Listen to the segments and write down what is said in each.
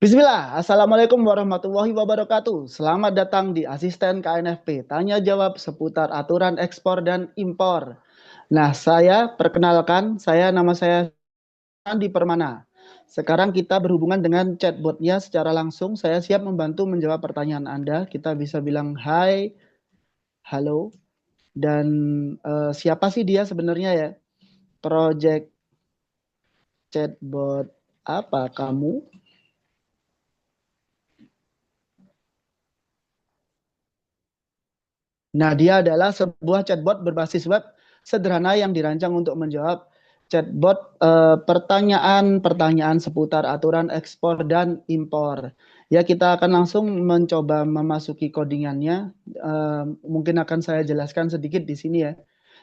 Bismillah, Assalamualaikum warahmatullahi wabarakatuh. Selamat datang di Asisten KNFP. Tanya jawab seputar aturan ekspor dan impor. Nah, saya perkenalkan, nama saya Andi Permana. Sekarang kita berhubungan dengan chatbotnya secara langsung. Saya siap membantu menjawab pertanyaan Anda. Kita bisa bilang hai, halo, dan siapa sih dia sebenarnya ya? Project chatbot apa kamu? Nah, dia adalah sebuah chatbot berbasis web sederhana yang dirancang untuk menjawab chatbot pertanyaan-pertanyaan seputar aturan ekspor dan impor. Ya, kita akan langsung mencoba memasuki codingannya. Mungkin akan saya jelaskan sedikit di sini ya.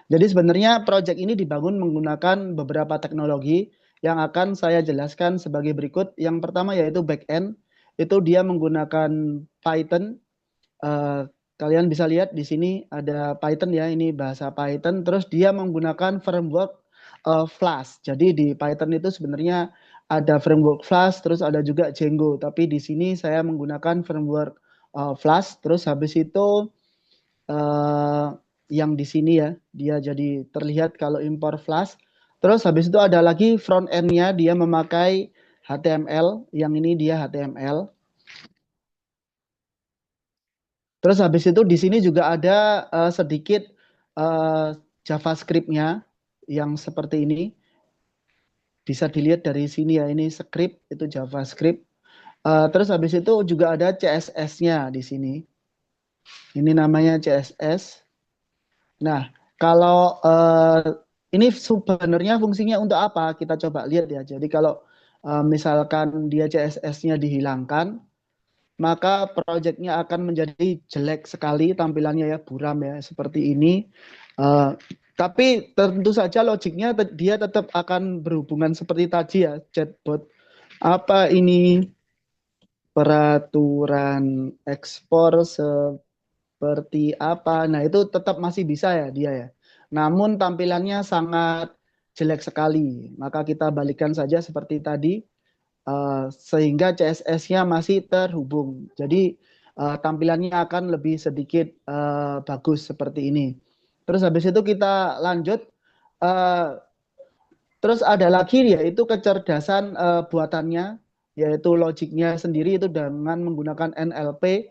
Jadi sebenarnya proyek ini dibangun menggunakan beberapa teknologi yang akan saya jelaskan sebagai berikut. Yang pertama yaitu backend, itu dia menggunakan Python. Eh, Kalian bisa lihat di sini ada Python ya, ini bahasa Python. Terus dia menggunakan framework Flask. Jadi di Python itu sebenarnya ada framework Flask, terus ada juga Django. Tapi di sini saya menggunakan framework Flask. Terus habis itu eh, yang di sini ya, dia jadi terlihat kalau impor Flask. Terus habis itu ada lagi front end-nya, dia memakai HTML. Yang ini dia HTML. Terus habis itu di sini juga ada sedikit JavaScript-nya yang seperti ini. Bisa dilihat dari sini ya, ini script itu JavaScript. Terus habis itu juga ada CSS-nya di sini. Ini namanya CSS. Nah, kalau ini sebenarnya fungsinya untuk apa? Kita coba lihat ya. Jadi kalau misalkan dia CSS-nya dihilangkan, maka proyeknya akan menjadi jelek sekali tampilannya ya, buram ya seperti ini. Eh, tapi tentu saja logiknya dia tetap akan berhubungan seperti tadi ya, chatbot. Apa ini peraturan ekspor seperti apa? Nah, itu tetap masih bisa ya dia ya. Namun tampilannya sangat jelek sekali. Maka kita balikan saja seperti tadi, sehingga CSS-nya masih terhubung. Jadi tampilannya akan lebih sedikit bagus seperti ini. Terus habis itu kita lanjut. Uh, Terus ada lagi yaitu kecerdasan buatannya, yaitu logiknya sendiri itu dengan menggunakan NLP.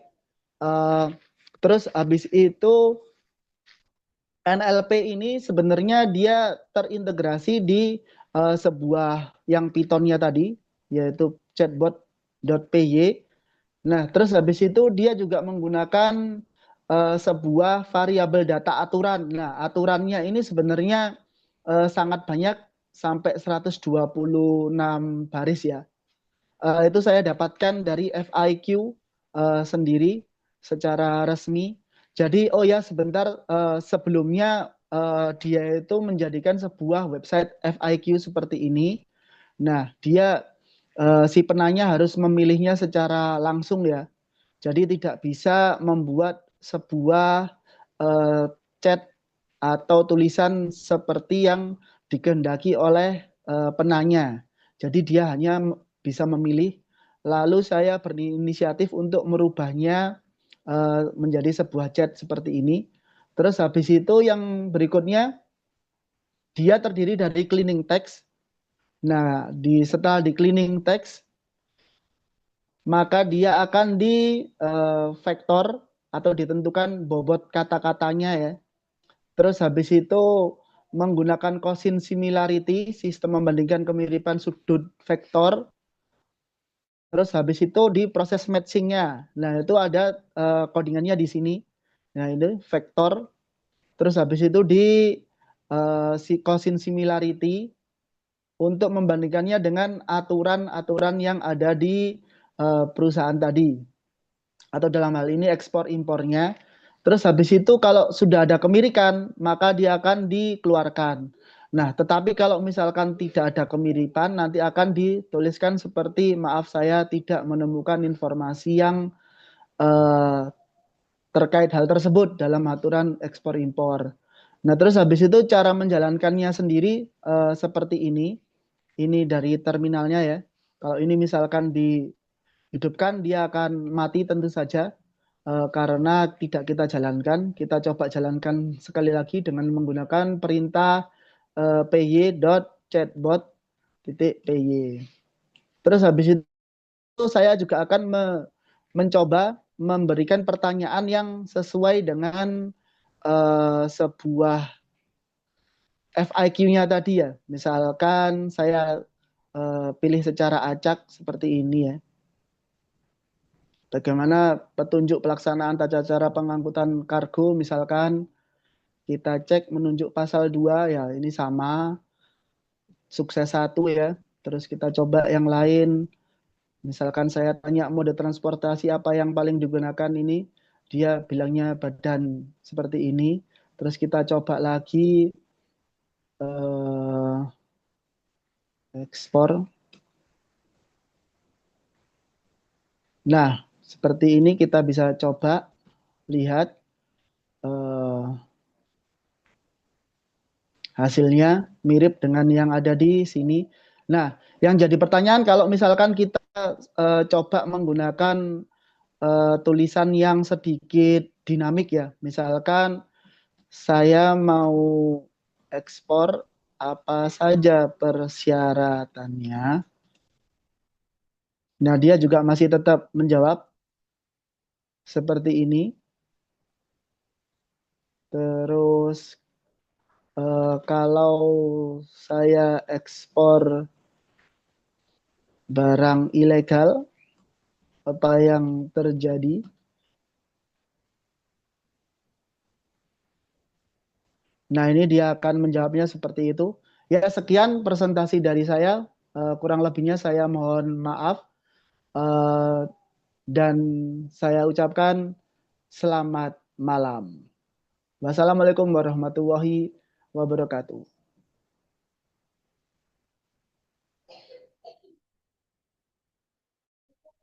Uh, terus habis itu NLP ini sebenarnya dia terintegrasi di sebuah yang Python-nya tadi, yaitu chatbot.py. Nah, terus habis itu dia juga menggunakan sebuah variabel data aturan. Nah, aturannya ini sebenarnya sangat banyak, sampai 126 baris ya. Itu saya dapatkan dari FIQ sendiri secara resmi. Jadi, oh ya sebentar, sebelumnya dia itu menjadikan sebuah website FIQ seperti ini. Nah, dia si penanya harus memilihnya secara langsung ya. Jadi tidak bisa membuat sebuah eh, chat atau tulisan seperti yang dikehendaki oleh penanya. Jadi dia hanya bisa memilih. Lalu saya berinisiatif untuk merubahnya menjadi sebuah chat seperti ini. Terus habis itu yang berikutnya dia terdiri dari cleaning text. Nah, setelah di cleaning text, maka dia akan di vektor atau ditentukan bobot kata-katanya ya. Terus habis itu menggunakan Cosin similarity, sistem membandingkan kemiripan sudut vektor. Terus habis itu di proses matchingnya. Nah, itu ada codingannya di sini. Nah, ini vektor. Terus habis itu di si Cosin similarity untuk membandingkannya dengan aturan-aturan yang ada di perusahaan tadi. Atau dalam hal ini ekspor impornya. Terus habis itu kalau sudah ada kemirikan, maka dia akan dikeluarkan. Nah, tetapi kalau misalkan tidak ada kemiripan, nanti akan dituliskan seperti maaf saya tidak menemukan informasi yang eh, terkait hal tersebut dalam aturan ekspor impor. Nah, terus habis itu cara menjalankannya sendiri seperti ini. Ini dari terminalnya ya. Kalau ini misalkan di hidupkan, dia akan mati tentu saja. Karena tidak kita jalankan. Kita coba jalankan sekali lagi dengan menggunakan perintah py.chatbot.py. Terus habis itu saya juga akan mencoba memberikan pertanyaan yang sesuai dengan sebuah FIQ-nya tadi ya. Misalkan saya pilih secara acak seperti ini ya. Bagaimana petunjuk pelaksanaan tata cara pengangkutan kargo, misalkan kita cek menunjuk pasal 2 ya ini sama, sukses satu ya. Terus kita coba yang lain. Misalkan saya tanya mode transportasi apa yang paling digunakan ini, dia bilangnya badan seperti ini. Terus kita coba lagi eh, ekspor. Nah, seperti ini kita bisa coba lihat eh, hasilnya mirip dengan yang ada di sini. Nah, yang jadi pertanyaan kalau misalkan kita coba menggunakan tulisan yang sedikit dinamik ya. Misalkan saya mau ekspor apa saja persyaratannya. Nah, dia juga masih tetap menjawab seperti ini. Terus kalau saya ekspor barang ilegal, apa yang terjadi? Nah, ini dia akan menjawabnya seperti itu. Ya, sekian presentasi dari saya. Kurang lebihnya saya mohon maaf. Eh, dan saya ucapkan selamat malam. Wassalamualaikum warahmatullahi wabarakatuh.